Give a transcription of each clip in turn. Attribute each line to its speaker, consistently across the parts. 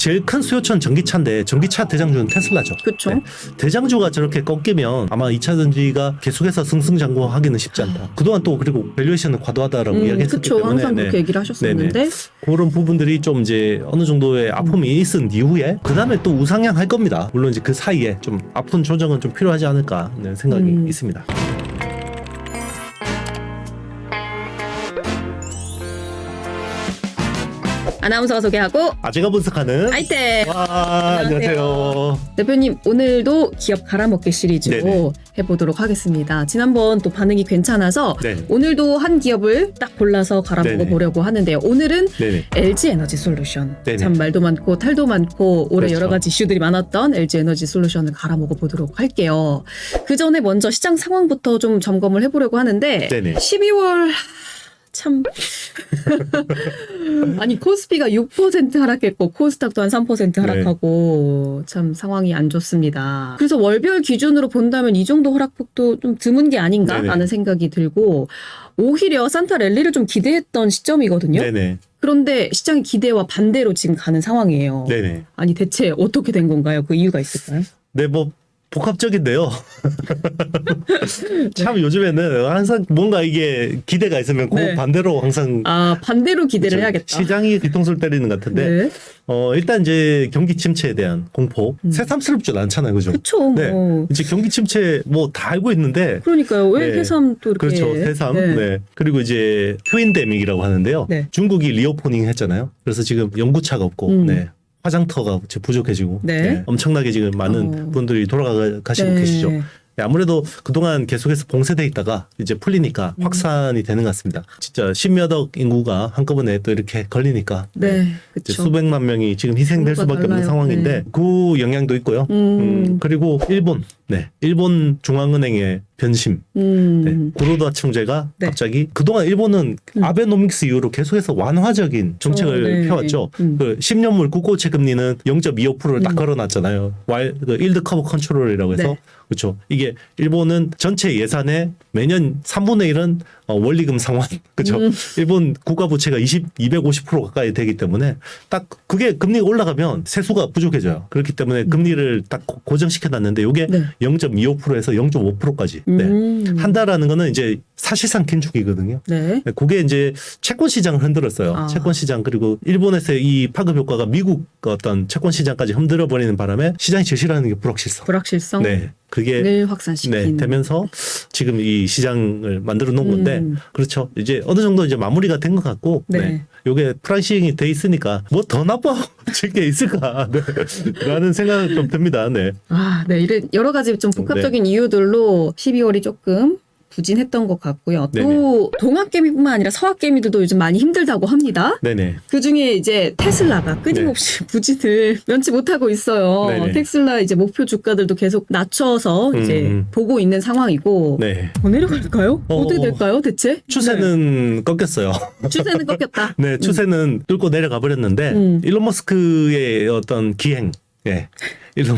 Speaker 1: 제일 큰 수요처는 전기차인데 전기차 대장주는 테슬라죠.
Speaker 2: 그쵸.
Speaker 1: 네. 대장주가 저렇게 꺾이면 아마 2차 전지가 계속해서 승승장구하기는 쉽지 않다. 그동안 또 그리고 밸류에이션은 과도하다라고 이야기했었기
Speaker 2: 그쵸.
Speaker 1: 때문에
Speaker 2: 항상 그렇게 얘기를 하셨었는데
Speaker 1: 그런 부분들이 좀 이제 어느 정도의 아픔이 있은 이후에 그 다음에 또 우상향할 겁니다. 물론 이제 그 사이에 좀 아픈 조정은 좀 필요하지 않을까 하는 생각이 있습니다.
Speaker 2: 아나운서가 소개하고
Speaker 1: 제가 분석하는
Speaker 2: 아이템.
Speaker 1: 와, 안녕하세요.
Speaker 2: 대표님 오늘도 기업 갈아먹기 시리즈로
Speaker 1: 네네.
Speaker 2: 해보도록 하겠습니다. 지난번 또 반응이 괜찮아서
Speaker 1: 네.
Speaker 2: 오늘도 한 기업을 딱 골라서 갈아먹어
Speaker 1: 네네.
Speaker 2: 보려고 하는데요. 오늘은
Speaker 1: 네네.
Speaker 2: LG 에너지 솔루션.
Speaker 1: 네네.
Speaker 2: 참 말도 많고 탈도 많고 올해
Speaker 1: 그렇죠.
Speaker 2: 여러 가지 이슈들이 많았던 LG 에너지 솔루션을 갈아먹어 보도록 할게요. 그 전에 먼저 시장 상황부터 좀 점검을 해보려고 하는데
Speaker 1: 네네.
Speaker 2: 12월 참 아니 코스피가 6% 하락했고 코스닥도 한 3% 하락하고 참 상황이 안 좋습니다. 그래서 월별 기준으로 본다면 이 정도 하락폭도 좀 드문 게 아닌가라는
Speaker 1: 네네.
Speaker 2: 생각이 들고 오히려 산타 랠리를 좀 기대했던 시점이거든요.
Speaker 1: 네네.
Speaker 2: 그런데 시장의 기대와 반대로 지금 가는 상황이에요.
Speaker 1: 네네.
Speaker 2: 아니 대체 어떻게 된 건가요? 그 이유가 있을까요?
Speaker 1: 네, 뭐 복합적인데요. 참 요즘에는 항상 뭔가 이게 기대가 있으면 그
Speaker 2: 네.
Speaker 1: 반대로 항상
Speaker 2: 반대로 기대를 해야겠다.
Speaker 1: 시장이 뒤통수를 때리는 것 같은데
Speaker 2: 네.
Speaker 1: 일단 이제 경기 침체에 대한 공포 새삼스럽지는 않잖아요, 그죠?
Speaker 2: 그쵸.
Speaker 1: 네, 이제 경기 침체 뭐 다 알고 있는데
Speaker 2: 그러니까요. 왜
Speaker 1: 네.
Speaker 2: 새삼 또 이렇게.
Speaker 1: 그렇죠, 새삼. 네. 그리고 이제 트윈데믹이라고 하는데요.
Speaker 2: 네.
Speaker 1: 중국이 리오퍼닝 했잖아요. 그래서 지금 연구차가 없고, 네. 화장터가 이제 부족해지고,
Speaker 2: 네.
Speaker 1: 네. 엄청나게 지금 많은 분들이 돌아가시고
Speaker 2: 네.
Speaker 1: 계시죠. 네, 아무래도 그동안 계속해서 봉쇄돼 있다가 이제 풀리니까 확산이 되는 것 같습니다. 진짜 10몇억 인구가 한꺼번에 또 이렇게 걸리니까
Speaker 2: 네,
Speaker 1: 이제
Speaker 2: 그렇죠.
Speaker 1: 수백만 명이 지금 희생될
Speaker 2: 정도가
Speaker 1: 수밖에 없는
Speaker 2: 달라요.
Speaker 1: 상황인데
Speaker 2: 네.
Speaker 1: 그 영향도 있고요. 그리고 일본, 일본 중앙은행의 변심, 구로다 총재가
Speaker 2: 네.
Speaker 1: 갑자기 그동안 일본은 아베노믹스 이후로 계속해서 완화적인 정책을
Speaker 2: 네.
Speaker 1: 펴왔죠. 그 10년물 국고채 금리는 0.25%를 딱 걸어놨잖아요. 그 일드 커브 컨트롤이라고 해서
Speaker 2: 네.
Speaker 1: 그렇죠. 이게 일본은 전체 예산의 매년 3분의 1은 원리금 상환. 그렇죠. 일본 국가 부채가 250% 가까이 되기 때문에 딱 그게 금리가 올라가면 세수가 부족해져요. 그렇기 때문에 금리를 딱 고정시켜 놨는데 이게
Speaker 2: 네.
Speaker 1: 0.25%에서 0.5%까지 한다라는 거는 이제 사실상 긴축이거든요.
Speaker 2: 네.
Speaker 1: 그게 이제 채권 시장을 흔들었어요.
Speaker 2: 아.
Speaker 1: 채권 시장 그리고 일본에서의 이 파급 효과가 미국 어떤 채권 시장까지 흔들어 버리는 바람에 시장이 제일 싫어하는 게 불확실성.
Speaker 2: 불확실성.
Speaker 1: 네. 그게
Speaker 2: 를 확산시키는.
Speaker 1: 되면서 지금 이 시장을 만들어 놓은 건데 그렇죠. 이제 어느 정도 이제 마무리가 된 것 같고
Speaker 2: 네.
Speaker 1: 요게 프라이싱이 돼 있으니까 뭐 더 나빠질 게 있을까 라는 생각이 좀 듭니다. 네.
Speaker 2: 네. 이런 여러 가지 좀 복합적인 이유들로 12월이 조금 부진했던 것 같고요. 또 동학개미뿐만 아니라 서학개미들도 요즘 많이 힘들다고 합니다.
Speaker 1: 네네.
Speaker 2: 그중에 이제 테슬라가 끊임없이 부진을 면치 못하고 있어요.
Speaker 1: 네네.
Speaker 2: 테슬라 이제 목표 주가들도 계속 낮춰서 이제 보고 있는 상황이고
Speaker 1: 네.
Speaker 2: 더 내려갈까요? 어떻게 될까요, 대체?
Speaker 1: 추세는 꺾였어요.
Speaker 2: 추세는 꺾였다.
Speaker 1: 네, 추세는 뚫고 내려가 버렸는데 일론 머스크의 어떤 기행, 일론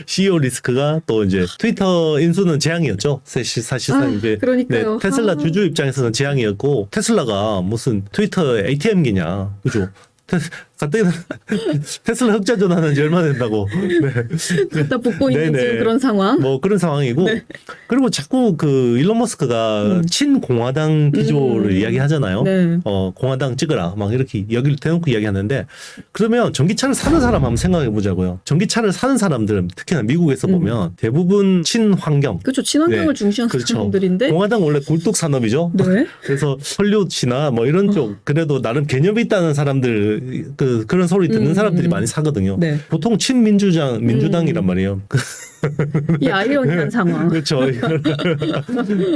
Speaker 1: CEO 리스크가 또 이제 트위터 인수는 재앙이었죠. 사실상 이제
Speaker 2: 그러니까요.
Speaker 1: 테슬라 주주 입장에서는 재앙이었고 테슬라가 무슨 트위터 ATM기냐, 그죠? 가뜩이나 테슬라 흑자 전환한 지 얼마 된다고.
Speaker 2: 갖다 붙고 있는
Speaker 1: 네네.
Speaker 2: 지금 그런 상황.
Speaker 1: 뭐 그런 상황이고 그리고 자꾸 그 일론 머스크가 친공화당 기조를 이야기하잖아요.
Speaker 2: 네.
Speaker 1: 공화당 찍으라 막 이렇게 여기를 대놓고 이야기하는데 그러면 전기차를 사는 사람 한번 생각해 보자고요. 전기차를 사는 사람들은 특히나 미국에서 보면 대부분 친환경.
Speaker 2: 그렇죠. 친환경을 중시하는
Speaker 1: 그렇죠.
Speaker 2: 사람들인데.
Speaker 1: 공화당 원래 굴뚝 산업이죠.
Speaker 2: 네.
Speaker 1: 그래서 헐리우드나 뭐 이런 쪽 그래도 나름 개념이 있다는 사람들 그런 소리 듣는 사람들이 많이 사거든요.
Speaker 2: 네.
Speaker 1: 보통 민주당이란 말이에요.
Speaker 2: 이 아이러니한 상황.
Speaker 1: 그렇죠.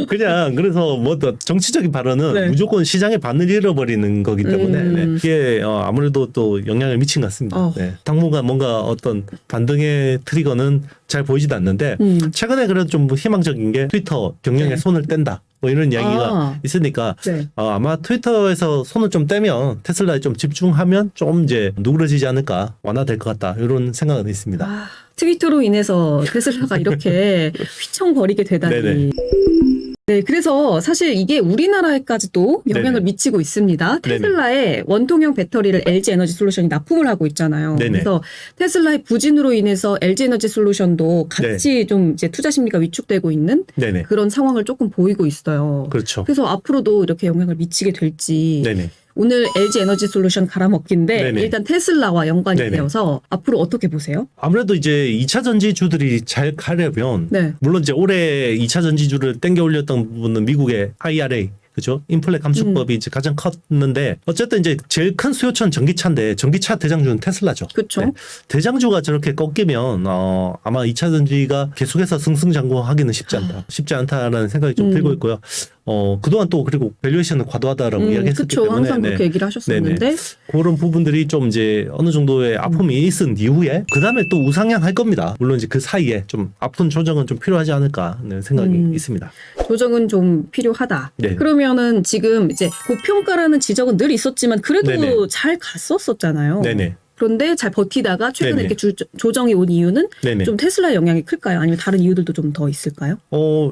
Speaker 1: 그냥 그래서 뭐 정치적인 발언은 무조건 시장의 반을 잃어버리는 거기 때문에 이게 아무래도 또 영향을 미친 것 같습니다. 당분간 뭔가 어떤 반등의 트리거는 잘 보이지도 않는데 최근에 그래도 좀 희망적인 게 트위터 경영에 손을 뗀다. 뭐 이런 이야기가 있으니까 아마 트위터에서 손을 좀 떼면 테슬라에 좀 집중하면 좀 이제 누그러지지 않을까, 완화될 것 같다 이런 생각은 있습니다.
Speaker 2: 트위터로 인해서 테슬라가 이렇게 휘청거리게 되다니.
Speaker 1: 네네.
Speaker 2: 네, 그래서 사실 이게 우리나라에까지도 영향을
Speaker 1: 네네.
Speaker 2: 미치고 있습니다.
Speaker 1: 네네.
Speaker 2: 테슬라의 원통형 배터리를 LG 에너지 솔루션이 납품을 하고 있잖아요.
Speaker 1: 네네.
Speaker 2: 그래서 테슬라의 부진으로 인해서 LG 에너지 솔루션도 같이 좀 이제 투자 심리가 위축되고 있는
Speaker 1: 네네.
Speaker 2: 그런 상황을 조금 보이고 있어요.
Speaker 1: 그렇죠.
Speaker 2: 그래서 앞으로도 이렇게 영향을 미치게 될지
Speaker 1: 네네.
Speaker 2: 오늘 LG 에너지 솔루션 갈아먹기인데
Speaker 1: 네네.
Speaker 2: 일단 테슬라와 연관이
Speaker 1: 네네.
Speaker 2: 되어서 앞으로 어떻게 보세요?
Speaker 1: 아무래도 이제 2차 전지주들이 잘 가려면
Speaker 2: 네.
Speaker 1: 물론 이제 올해 2차 전지주를 땡겨 올렸던 부분은 미국의 IRA 그죠? 인플레 감축법이 이제 가장 컸는데 어쨌든 이제 제일 큰 수요처는 전기차인데 전기차 대장주는 테슬라죠.
Speaker 2: 그렇죠.
Speaker 1: 네. 대장주가 저렇게 꺾이면 아마 2차 전지가 계속해서 승승장구하기는 쉽지 않다라는 생각이 좀 들고 있고요. 그동안 또 그리고 밸류에이션은 과도하다라고 이야기했었기
Speaker 2: 그쵸.
Speaker 1: 때문에
Speaker 2: 항상 그렇게 얘기를 하셨었는데
Speaker 1: 그런 부분들이 좀 이제 어느 정도의 아픔이 있은 이후에 그 다음에 또 우상향 할 겁니다. 물론 이제 그 사이에 좀 아픈 조정은 좀 필요하지 않을까 하는 생각이 있습니다.
Speaker 2: 조정은 좀 필요하다.
Speaker 1: 네.
Speaker 2: 그러면은 지금 이제 고평가라는 지적은 늘 있었지만 그래도
Speaker 1: 네네.
Speaker 2: 잘 갔었잖아요.
Speaker 1: 네네.
Speaker 2: 그런데 잘 버티다가 최근에
Speaker 1: 네네.
Speaker 2: 이렇게 조정이 온 이유는
Speaker 1: 네네.
Speaker 2: 좀 테슬라의 영향이 클까요? 아니면 다른 이유들도 좀 더 있을까요?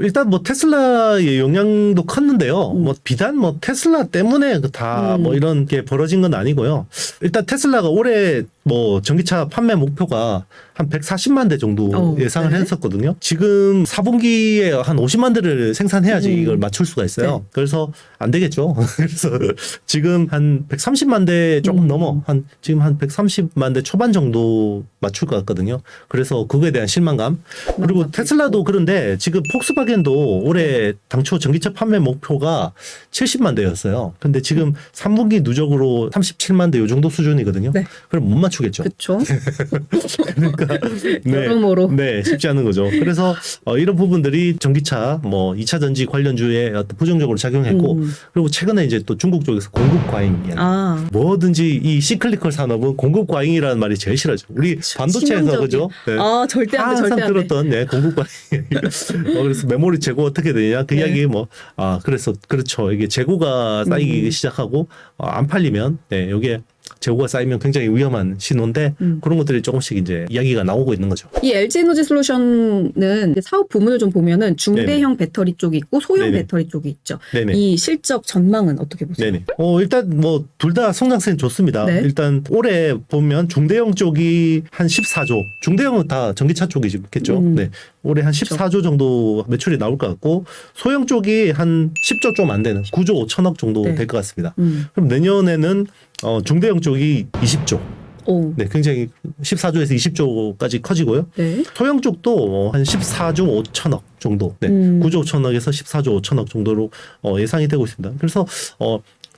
Speaker 1: 일단 뭐 테슬라의 영향도 컸는데요. 뭐 비단 뭐 테슬라 때문에 다 뭐 이런 게 벌어진 건 아니고요. 일단 테슬라가 올해 뭐 전기차 판매 목표가 한 140만 대 정도 예상을
Speaker 2: 네.
Speaker 1: 했었거든요. 지금 4분기에 한 50만 대를 생산해야지 이걸 맞출 수가 있어요.
Speaker 2: 네.
Speaker 1: 그래서 안 되겠죠. 그래서 지금 한 130만 대 조금 넘어 지금 한 130만 대 초반 정도 맞출 것 같거든요. 그래서 그거에 대한 실망감. 그리고 테슬라도 그런데 지금 폭스바겐도 올해 당초 전기차 판매 목표가 70만 대였어요. 근데 지금 3분기 누적으로 37만 대 요 정도 수준이거든요.
Speaker 2: 네.
Speaker 1: 그럼 못 맞추겠죠.
Speaker 2: 그렇죠.
Speaker 1: 그러니까
Speaker 2: 여러모로.
Speaker 1: 네, 쉽지 않은 거죠. 그래서 이런 부분들이 전기차 뭐 2차 전지 관련주에 어떤 부정적으로 작용했고 그리고 최근에 이제 또 중국 쪽에서 공급 과잉 이야기. 뭐든지 이 시클리컬 산업은 공급 과잉이라는 말이 제일 싫어죠. 우리 반도체에서 그죠? 네.
Speaker 2: 절대 안 돼,
Speaker 1: 항상
Speaker 2: 절대 안 돼.
Speaker 1: 들었던 공급 과잉. 그래서 메모리 재고 어떻게 되냐 그 이야기 그래서 그렇죠. 이게 재고가 쌓이기 시작하고 안 팔리면 여기에 재고가 쌓이면 굉장히 위험한 신호인데 그런 것들이 조금씩 이제 이야기가 나오고 있는 거죠.
Speaker 2: 이 LG 에너지 솔루션은 사업 부문을 좀 보면은 중대형 배터리 쪽이 있고 소형
Speaker 1: 네네.
Speaker 2: 배터리 쪽이 있죠.
Speaker 1: 네네.
Speaker 2: 이 실적 전망은 어떻게 보세요?
Speaker 1: 네네. 일단 뭐 둘 다 성장세는 좋습니다.
Speaker 2: 네.
Speaker 1: 일단 올해 보면 중대형 쪽이 한 14조. 중대형은 다 전기차 쪽이겠죠. 네. 올해 한 14조 정도 매출이 나올 것 같고 소형 쪽이 한 10조 좀 안 되는 9조 5천억 정도
Speaker 2: 네.
Speaker 1: 될 것 같습니다. 그럼 내년에는 중대형 쪽이 20조.
Speaker 2: 오.
Speaker 1: 네, 굉장히 14조에서 20조까지 커지고요.
Speaker 2: 네.
Speaker 1: 소형 쪽도 한 14조 5천억 정도, 9조 5천억에서 14조 5천억 정도로 예상이 되고 있습니다. 그래서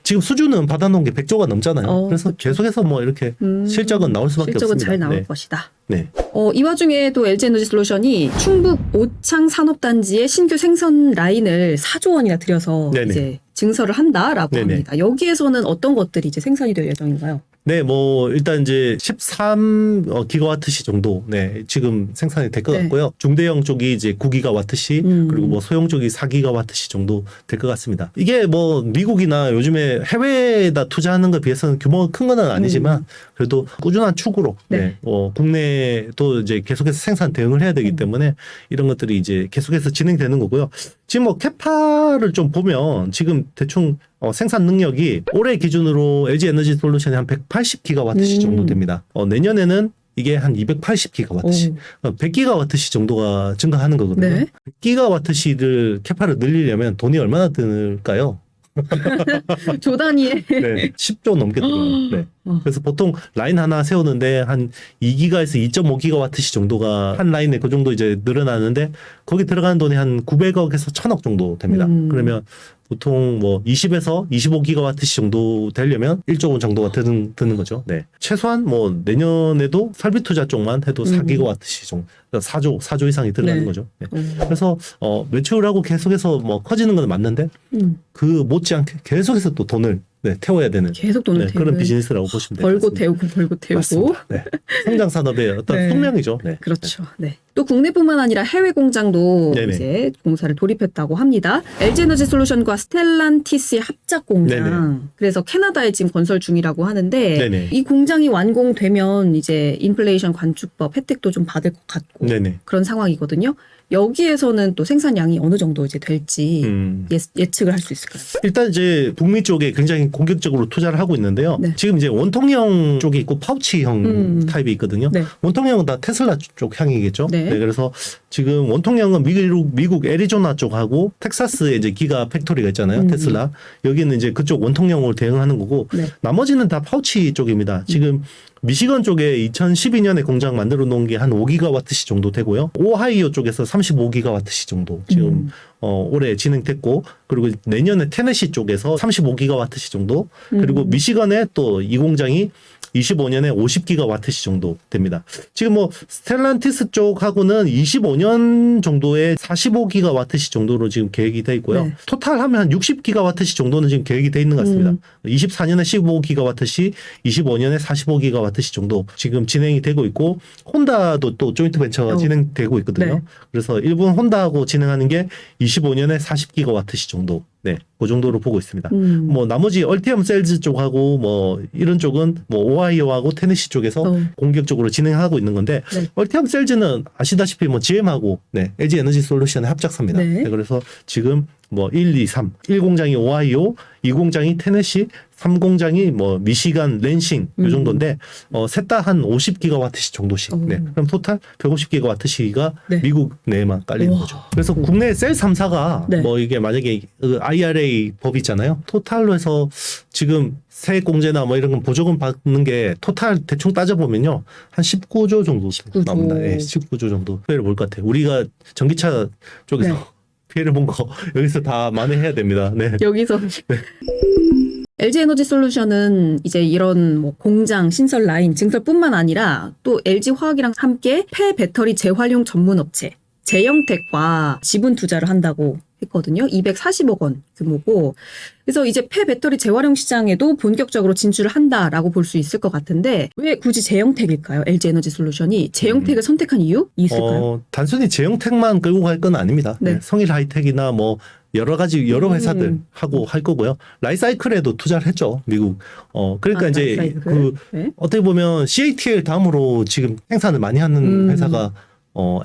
Speaker 1: 지금 수준은 받아놓은 게 100조가 넘잖아요. 그래서
Speaker 2: 그렇죠.
Speaker 1: 계속해서 뭐 이렇게 실적은 나올 수밖에
Speaker 2: 실적은
Speaker 1: 없습니다.
Speaker 2: 잘 나올
Speaker 1: 네.
Speaker 2: 것이다.
Speaker 1: 네.
Speaker 2: 이 와중에 또 LG 에너지 솔루션이 충북 오창 산업단지의 신규 생산 라인을 4조 원이나 들여서
Speaker 1: 네네.
Speaker 2: 이제 증설을 한다라고
Speaker 1: 네네.
Speaker 2: 합니다. 여기에서는 어떤 것들이 이제 생산이 될 예정인가요?
Speaker 1: 네, 뭐 일단 이제 13 기가와트시 정도 지금 생산이 될 것
Speaker 2: 네.
Speaker 1: 같고요. 중대형 쪽이 이제 9기가와트시 그리고 뭐 소형 쪽이 4기가와트시 정도 될 것 같습니다. 이게 뭐 미국이나 요즘에 해외에다 투자하는 것에 비해서는 규모가 큰 건 아니지만 그래도 꾸준한 축으로
Speaker 2: 네.
Speaker 1: 국내도 이제 계속해서 생산 대응을 해야 되기 때문에 이런 것들이 이제 계속해서 진행되는 거고요. 지금 뭐 캐파를 좀 보면 지금 대충 생산 능력이 올해 기준으로 LG 에너지 솔루션이 한 180기가와트시 정도 됩니다. 내년에는 이게 한 280기가와트시, 100기가와트시 정도가 증가하는 거거든요.
Speaker 2: 네.
Speaker 1: 100기가와트시를 캐파를 늘리려면 돈이 얼마나 들까요?
Speaker 2: 조 단위에
Speaker 1: 네, 10조 넘게 들어요. 네. 그래서 보통 라인 하나 세우는데 한 2기가에서 2.5기가와트시 정도가 한 라인에 그 정도 이제 늘어나는데 거기 들어가는 돈이 한 900억에서 1000억 정도 됩니다. 그러면 보통 뭐 20에서 25기가와트시 정도 되려면 1조 원 정도가 드는 거죠. 네. 최소한 뭐 내년에도 설비 투자 쪽만 해도 4기가와트시 정도, 4조 이상이 들어가는
Speaker 2: 네.
Speaker 1: 거죠. 네. 그래서 매출하고 계속해서 뭐 커지는 건 맞는데 그 못지않게 계속해서 또 돈을 태워야 되는
Speaker 2: 계속 돈을 태우는
Speaker 1: 그런 비즈니스라고 보시면 돼요.
Speaker 2: 벌고 태우고 벌고 태우고.
Speaker 1: 맞습니다. 네. 성장 산업의 어떤
Speaker 2: 네.
Speaker 1: 숙명이죠. 네.
Speaker 2: 그렇죠. 네. 또 국내뿐만 아니라 해외 공장도
Speaker 1: 네네.
Speaker 2: 이제 공사를 돌입했다고 합니다. LG에너지솔루션과 스텔란티스의 합작 공장.
Speaker 1: 네네.
Speaker 2: 그래서 캐나다에 지금 건설 중이라고 하는데
Speaker 1: 네네.
Speaker 2: 이 공장이 완공되면 이제 인플레이션 관축법 혜택도 좀 받을 것 같고
Speaker 1: 네네.
Speaker 2: 그런 상황이거든요. 여기에서는 또 생산량이 어느 정도 이제 될지 예측을 할 수 있을까요?
Speaker 1: 일단 이제 북미 쪽에 굉장히 공격적으로 투자를 하고 있는데요.
Speaker 2: 네.
Speaker 1: 지금 이제 원통형 쪽이 있고 파우치형 타입이 있거든요.
Speaker 2: 네.
Speaker 1: 원통형은 다 테슬라 쪽 향이겠죠.
Speaker 2: 네.
Speaker 1: 그래서 지금 원통형은 미국 애리조나 쪽하고 텍사스에 이제 기가 팩토리가 있잖아요. 테슬라. 여기는 이제 그쪽 원통형으로 대응하는 거고
Speaker 2: 네.
Speaker 1: 나머지는 다 파우치 쪽입니다. 지금 미시건 쪽에 2012년에 공장 만들어 놓은 게 한 5기가와트시 정도 되고요. 오하이오 쪽에서 35기가와트시 정도 지금 올해 진행됐고, 그리고 내년에 테네시 쪽에서 35기가와트시 정도, 그리고 미시건에 또 이 공장이 25년에 50기가와트시 정도 됩니다. 지금 뭐 스텔란티스 쪽하고는 25년 정도에 45기가와트시 정도로 지금 계획이 돼 있고요.
Speaker 2: 네.
Speaker 1: 토탈 하면 한 60기가와트시 정도는 지금 계획이 돼 있는 것 같습니다. 24년에 15기가와트시, 25년에 45기가와트시 정도 지금 진행이 되고 있고, 혼다도 또 조인트 벤처가 진행되고 있거든요.
Speaker 2: 네.
Speaker 1: 그래서 일본 혼다하고 진행하는 게 25년에 40기가와트시 정도. 네, 그 정도로 보고 있습니다. 뭐 나머지 얼티엄 셀즈 쪽하고 뭐 이런 쪽은 뭐 오하이오하고 테네시 쪽에서 공격적으로 진행하고 있는 건데,
Speaker 2: 네.
Speaker 1: 얼티엄 셀즈는 아시다시피 뭐 GM하고 LG 에너지 솔루션의 합작사입니다.
Speaker 2: 네.
Speaker 1: 그래서 지금 뭐 1, 2, 3, 1공장이 오하이오, 2공장이 테네시, 3공장이 뭐 미시간, 랜싱 요 정도인데 셋 다 한 50기가와트시 정도씩. 네. 그럼 토탈 150기가와트시가
Speaker 2: 네.
Speaker 1: 미국 내에만 깔리는
Speaker 2: 우와.
Speaker 1: 거죠. 그래서 국내 셀 3사가
Speaker 2: 네.
Speaker 1: 뭐 이게 만약에 IRA 법 있잖아요. 토탈로 해서 지금 세액공제나 뭐 이런 건 보조금 받는 게 토탈 대충 따져보면요. 한 19조 정도
Speaker 2: 19조.
Speaker 1: 나옵니다. 네, 19조 정도 피해를 볼 것 같아요. 우리가 전기차 쪽에서
Speaker 2: 네.
Speaker 1: 피해를 본 거 여기서 다 만회해야 됩니다. 네.
Speaker 2: 여기서 LG에너지솔루션은 이제 이런 뭐 공장 신설 라인 증설뿐만 아니라 또 LG화학이랑 함께 폐배터리 재활용 전문 업체 제영텍과 지분 투자를 한다고 했거든요. 240억 원 규모고. 그래서 이제 폐배터리 재활용 시장에도 본격적으로 진출을 한다라고 볼 수 있을 것 같은데, 왜 굳이 제영텍일까요? LG에너지솔루션이 제영텍을 선택한 이유 있을까요?
Speaker 1: 단순히 제형텍만 끌고 갈 건 아닙니다.
Speaker 2: 네.
Speaker 1: 성일 하이텍이나 뭐 여러 가지 여러 회사들 하고 할 거고요. 라이사이클에도 투자를 했죠, 미국. 그러니까 이제
Speaker 2: 라이사이클.
Speaker 1: 그
Speaker 2: 네.
Speaker 1: 어떻게 보면 CATL 다음으로 지금 생산을 많이 하는 회사가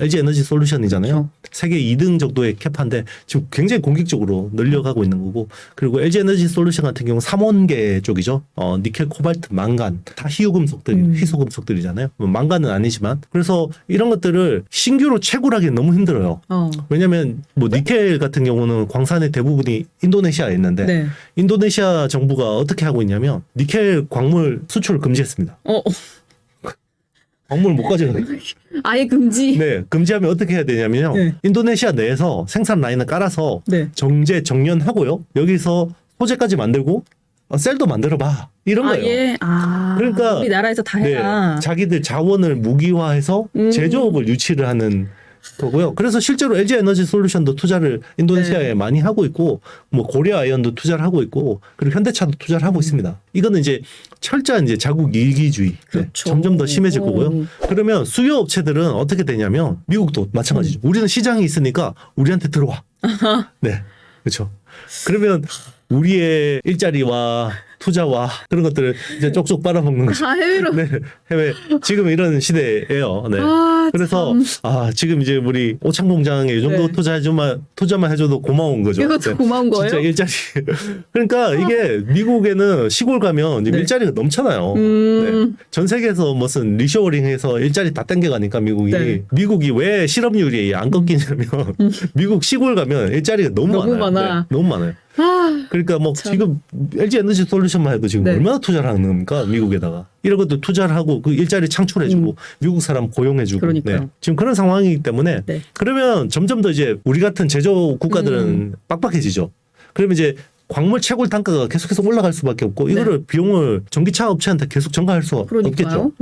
Speaker 1: LG 에너지 솔루션이잖아요.
Speaker 2: 그렇죠.
Speaker 1: 세계 2등 정도의 캐파인데 지금 굉장히 공격적으로 늘려가고 있는 거고, 그리고 LG 에너지 솔루션 같은 경우 3원계 쪽이죠. 니켈, 코발트, 망간 다 희소금속들, 희소금속들이잖아요. 뭐 망간은 아니지만. 그래서 이런 것들을 신규로 채굴하기 너무 힘들어요. 왜냐하면 뭐 니켈 같은 경우는 광산의 대부분이 인도네시아에 있는데
Speaker 2: 네.
Speaker 1: 인도네시아 정부가 어떻게 하고 있냐면 니켈 광물 수출을 금지했습니다. 광물 못 가져가요.
Speaker 2: 아예 금지.
Speaker 1: 네, 금지하면 어떻게 해야 되냐면요.
Speaker 2: 네.
Speaker 1: 인도네시아 내에서 생산 라인을 깔아서
Speaker 2: 네.
Speaker 1: 정제, 정연하고요. 여기서 소재까지 만들고 셀도 만들어봐. 이런 거예요.
Speaker 2: 예.
Speaker 1: 그러니까
Speaker 2: 우리나라에서 다 해라.
Speaker 1: 자기들 자원을 무기화해서 제조업을 유치를 하는 거고요. 그래서 실제로 LG 에너지 솔루션도 투자를 인도네시아에 많이 하고 있고, 뭐 고려 아이언도 투자를 하고 있고, 그리고 현대차도 투자를 하고 있습니다. 이거는 이제 철저한 이제 자국 일기주의.
Speaker 2: 그렇죠.
Speaker 1: 점점 더 심해질 거고요. 그러면 수요 업체들은 어떻게 되냐면 미국도 마찬가지죠. 우리는 시장이 있으니까 우리한테 들어와. 네, 그렇죠. 그러면 우리의 일자리와 투자와 그런 것들을 이제 쪽쪽 빨아먹는 거죠.
Speaker 2: 해외로.
Speaker 1: 네, 해외 지금 이런 시대예요. 네. 그래서 지금 이제 우리 오창 공장에 이 정도 투자만 해줘도 고마운 거죠.
Speaker 2: 이것도 고마운 거예요?
Speaker 1: 진짜 일자리. 그러니까 이게 미국에는 시골 가면 일자리가 넘잖아요. 네. 전 세계에서 무슨 리쇼어링해서 일자리 다 땡겨가니까 미국이 왜 실업률이 안 꺾이냐면 미국 시골 가면 일자리가 너무 많아요. 네, 너무 많아요. 그러니까 뭐 지금 LG 에너지 솔루션만 해도 지금 얼마나 투자를 하는 겁니까? 미국에다가. 이런 것도 투자를 하고 그 일자리 창출해주고 미국 사람 고용해주고. 네. 지금 그런 상황이기 때문에 그러면 점점 더 이제 우리 같은 제조 국가들은 빡빡해지죠. 그러면 이제 광물 채굴 단가가 계속해서 올라갈 수밖에 없고 이거를 비용을 전기차 업체한테 계속 전가할 수 없겠죠.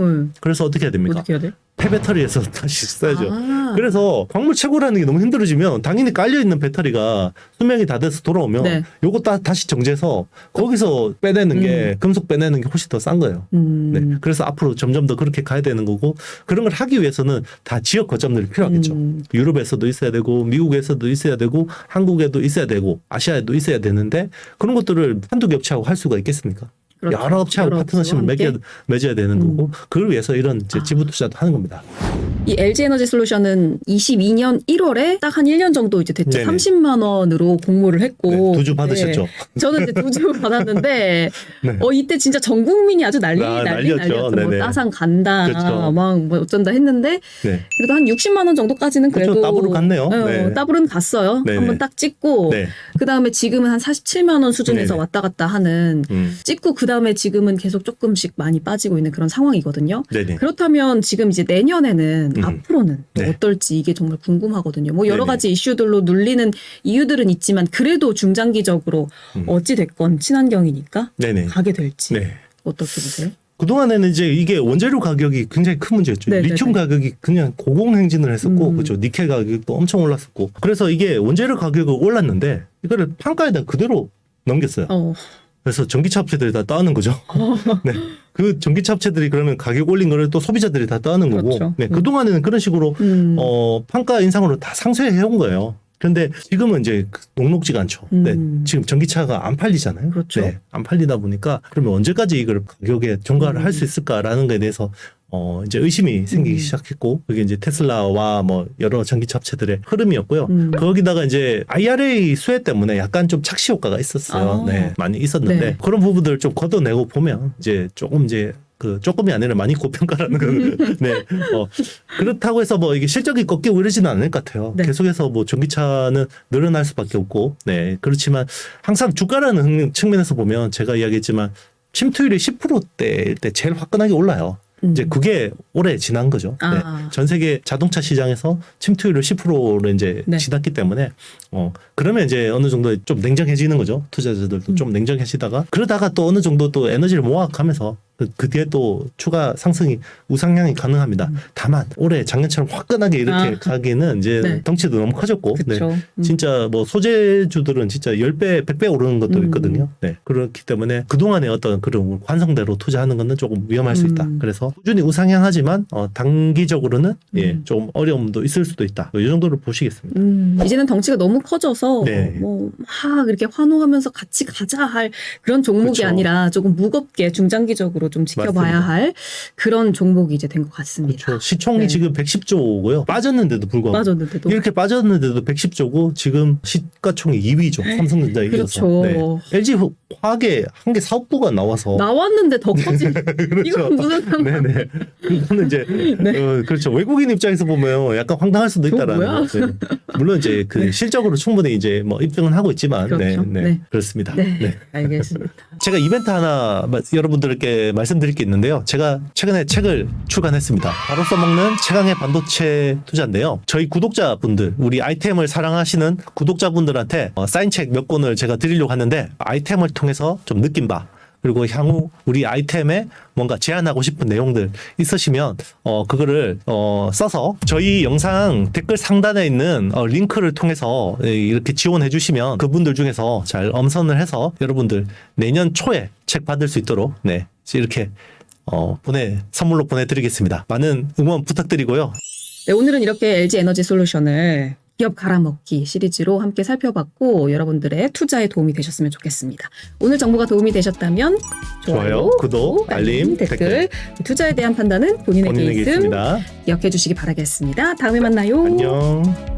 Speaker 1: 그래서 어떻게 해야 됩니까?
Speaker 2: 어떻게 해야 돼?
Speaker 1: 폐배터리에서 다시 써야죠.
Speaker 2: 아.
Speaker 1: 그래서 광물 채굴하는 게 너무 힘들어지면 당연히 깔려있는 배터리가 수명이 다 돼서 돌아오면
Speaker 2: 네.
Speaker 1: 요거 다시 정제해서 거기서 빼내는 게 금속 빼내는 게 훨씬 더 싼 거예요. 네. 그래서 앞으로 점점 더 그렇게 가야 되는 거고 그런 걸 하기 위해서는 다 지역 거점들이 필요하겠죠. 유럽에서도 있어야 되고 미국에서도 있어야 되고 한국에도 있어야 되고 아시아에도 있어야 되는데 그런 것들을 한두 개 업체하고 할 수가 있겠습니까?
Speaker 2: 그렇죠.
Speaker 1: 여러 업체하고
Speaker 2: 여러
Speaker 1: 파트너십을
Speaker 2: 업체와
Speaker 1: 맺어야 되는 거고 그걸 위해서 이런 이제 지분 투자도 하는 겁니다.
Speaker 2: 이 LG 에너지 솔루션은 22년 1월에 딱 한 1년 정도 이제 됐죠.
Speaker 1: 네네.
Speaker 2: 30만 원으로 공모를 했고
Speaker 1: 네, 두 주 받으셨죠?
Speaker 2: 네. 저는 이제 2주 받았는데
Speaker 1: 네.
Speaker 2: 이때 진짜 전 국민이 아주
Speaker 1: 날렸죠.
Speaker 2: 날렸어. 뭐
Speaker 1: 네네.
Speaker 2: 따상 간다,
Speaker 1: 그렇죠.
Speaker 2: 막 뭐 어쩐다 했는데
Speaker 1: 네.
Speaker 2: 그래도 한 60만 원 정도까지는 그래도
Speaker 1: 그렇죠. 따블은 갔네요. 네.
Speaker 2: 따블은 갔어요.
Speaker 1: 네네.
Speaker 2: 한번 딱 찍고
Speaker 1: 네.
Speaker 2: 그 다음에 지금은 한 47만 원 수준에서
Speaker 1: 네네.
Speaker 2: 왔다 갔다 하는 찍고 그 다음에 지금은 계속 조금씩 많이 빠지고 있는 그런 상황이거든요.
Speaker 1: 네네.
Speaker 2: 그렇다면 지금 이제 내년에는 앞으로는 또
Speaker 1: 네.
Speaker 2: 어떨지 이게 정말 궁금하거든요. 뭐 여러
Speaker 1: 네네.
Speaker 2: 가지 이슈들로 눌리는 이유들은 있지만 그래도 중장기적으로 어찌 됐건 친환경이니까
Speaker 1: 네네.
Speaker 2: 가게 될지
Speaker 1: 네.
Speaker 2: 어떻게 보세요?
Speaker 1: 그동안에는 이제 이게 원재료 가격이 굉장히 큰 문제였죠.
Speaker 2: 네네네.
Speaker 1: 리튬 가격이 그냥 고공행진을 했었고, 그렇죠. 니켈 가격도 엄청 올랐었고. 그래서 이게 원재료 가격이 올랐는데 이거를 판가에다 그대로 넘겼어요. 그래서 전기차 업체들이 다 따는 거죠. 네. 그 전기차 업체들이 그러면 가격 올린 거를 또 소비자들이 다 따는 거고.
Speaker 2: 그렇죠.
Speaker 1: 네. 그동안에는 그런 식으로 판가 인상으로 다 상쇄해 온 거예요. 그런데 지금은 이제 녹록지가 않죠. 네, 지금 전기차가 안 팔리잖아요.
Speaker 2: 그렇죠.
Speaker 1: 네, 안 팔리다 보니까 그러면 언제까지 이걸 가격에 전가를 할 수 있을까라는 거에 대해서 이제 의심이 생기기 시작했고 그게 이제 테슬라와 뭐 여러 전기차 업체들의 흐름이었고요. 거기다가 이제 IRA 수혜 때문에 약간 좀 착시 효과가 있었어요. 네, 많이 있었는데
Speaker 2: 네.
Speaker 1: 그런 부분들을 좀 걷어내고 보면 이제 조금 이제 그 조금이 아니라 많이 고평가라는 거는 네. 그렇다고 해서 뭐 이게 실적이 꺾이고 이러지는 않을 것 같아요.
Speaker 2: 네.
Speaker 1: 계속해서 뭐 전기차는 늘어날 수밖에 없고, 네. 그렇지만 항상 주가라는 측면에서 보면 제가 이야기했지만 침투율이 10%대일 때 제일 화끈하게 올라요. 이제 그게 올해 지난 거죠. 네. 전 세계 자동차 시장에서 침투율을 10%를 이제
Speaker 2: 네.
Speaker 1: 지났기 때문에 그러면 이제 어느 정도 좀 냉정해지는 거죠. 투자자들도 좀 냉정해지다가 그러다가 또 어느 정도 또 에너지를 모아가면서 그 뒤에 또 추가 상승이 우상향이 가능합니다. 다만 올해 작년처럼 화끈하게 이렇게 가기는 이제
Speaker 2: 네.
Speaker 1: 덩치도 너무 커졌고 네.
Speaker 2: 그쵸.
Speaker 1: 진짜 뭐 소재주들은 진짜 10배, 100배 오르는 것도 있거든요. 네. 그렇기 때문에 그동안의 어떤 그런 관성대로 투자하는 것은 조금 위험할 수 있다. 그래서 꾸준히 우상향하지만 단기적으로는 예, 좀 어려움도 있을 수도 있다. 이 정도로 보시겠습니다.
Speaker 2: 이제는 덩치가 너무 커져서
Speaker 1: 네.
Speaker 2: 뭐 막 이렇게 환호하면서 같이 가자 할 그런 종목이
Speaker 1: 그렇죠.
Speaker 2: 아니라 조금 무겁게 중장기적으로 좀 지켜봐야
Speaker 1: 맞습니다.
Speaker 2: 할 그런 종목이 이제 된 것 같습니다.
Speaker 1: 그렇죠. 시총이
Speaker 2: 네.
Speaker 1: 지금 100조고요. 빠졌는데도 불구하고
Speaker 2: 빠졌는데도
Speaker 1: 이렇게 빠졌는데도 110조고 지금 시가총이 2위죠. 삼성전자에 이어서.
Speaker 2: 그렇죠.
Speaker 1: 네. LG 화학에 한 개 사업부가 나와서
Speaker 2: 나왔는데 더 커진
Speaker 1: 그렇죠.
Speaker 2: 이건 무슨 상관?
Speaker 1: 네네. 그거는 이제 그렇죠. 외국인 입장에서 보면 약간 황당할 수도 있다라는
Speaker 2: 뭐야?
Speaker 1: 거. 네. 물론 이제 그 실적으로 충분히 이제 뭐 입증은 하고 있지만
Speaker 2: 그렇죠.
Speaker 1: 네.
Speaker 2: 네.
Speaker 1: 그렇습니다.
Speaker 2: 네,
Speaker 1: 네.
Speaker 2: 알겠습니다.
Speaker 1: 제가 이벤트 하나 여러분들께 말씀드릴 게 있는데요. 제가 최근에 책을 출간했습니다. 바로 써먹는 최강의 반도체 투자인데요. 저희 구독자분들, 우리 아이템을 사랑하시는 구독자분들한테 사인책 몇 권을 제가 드리려고 하는데 아이템을 통해서 좀 느낀 바 그리고 향후 우리 아이템에 뭔가 제안하고 싶은 내용들 있으시면 그거를 써서 저희 영상 댓글 상단에 있는 링크를 통해서 이렇게 지원해 주시면 그분들 중에서 잘 엄선을 해서 여러분들 내년 초에 책 받을 수 있도록 네 이렇게 선물로 보내드리겠습니다. 많은 응원 부탁드리고요.
Speaker 2: 네, 오늘은 이렇게 LG 에너지 솔루션을 기업 갈아먹기 시리즈로 함께 살펴봤고 여러분들의 투자에 도움이 되셨으면 좋겠습니다. 오늘 정보가 도움이 되셨다면
Speaker 1: 좋아요, 구독, 알림, 댓글.
Speaker 2: 투자에 대한 판단은 본인에게 있음
Speaker 1: 있습니다.
Speaker 2: 기억해 주시기 바라겠습니다. 다음에 만나요.
Speaker 1: 안녕.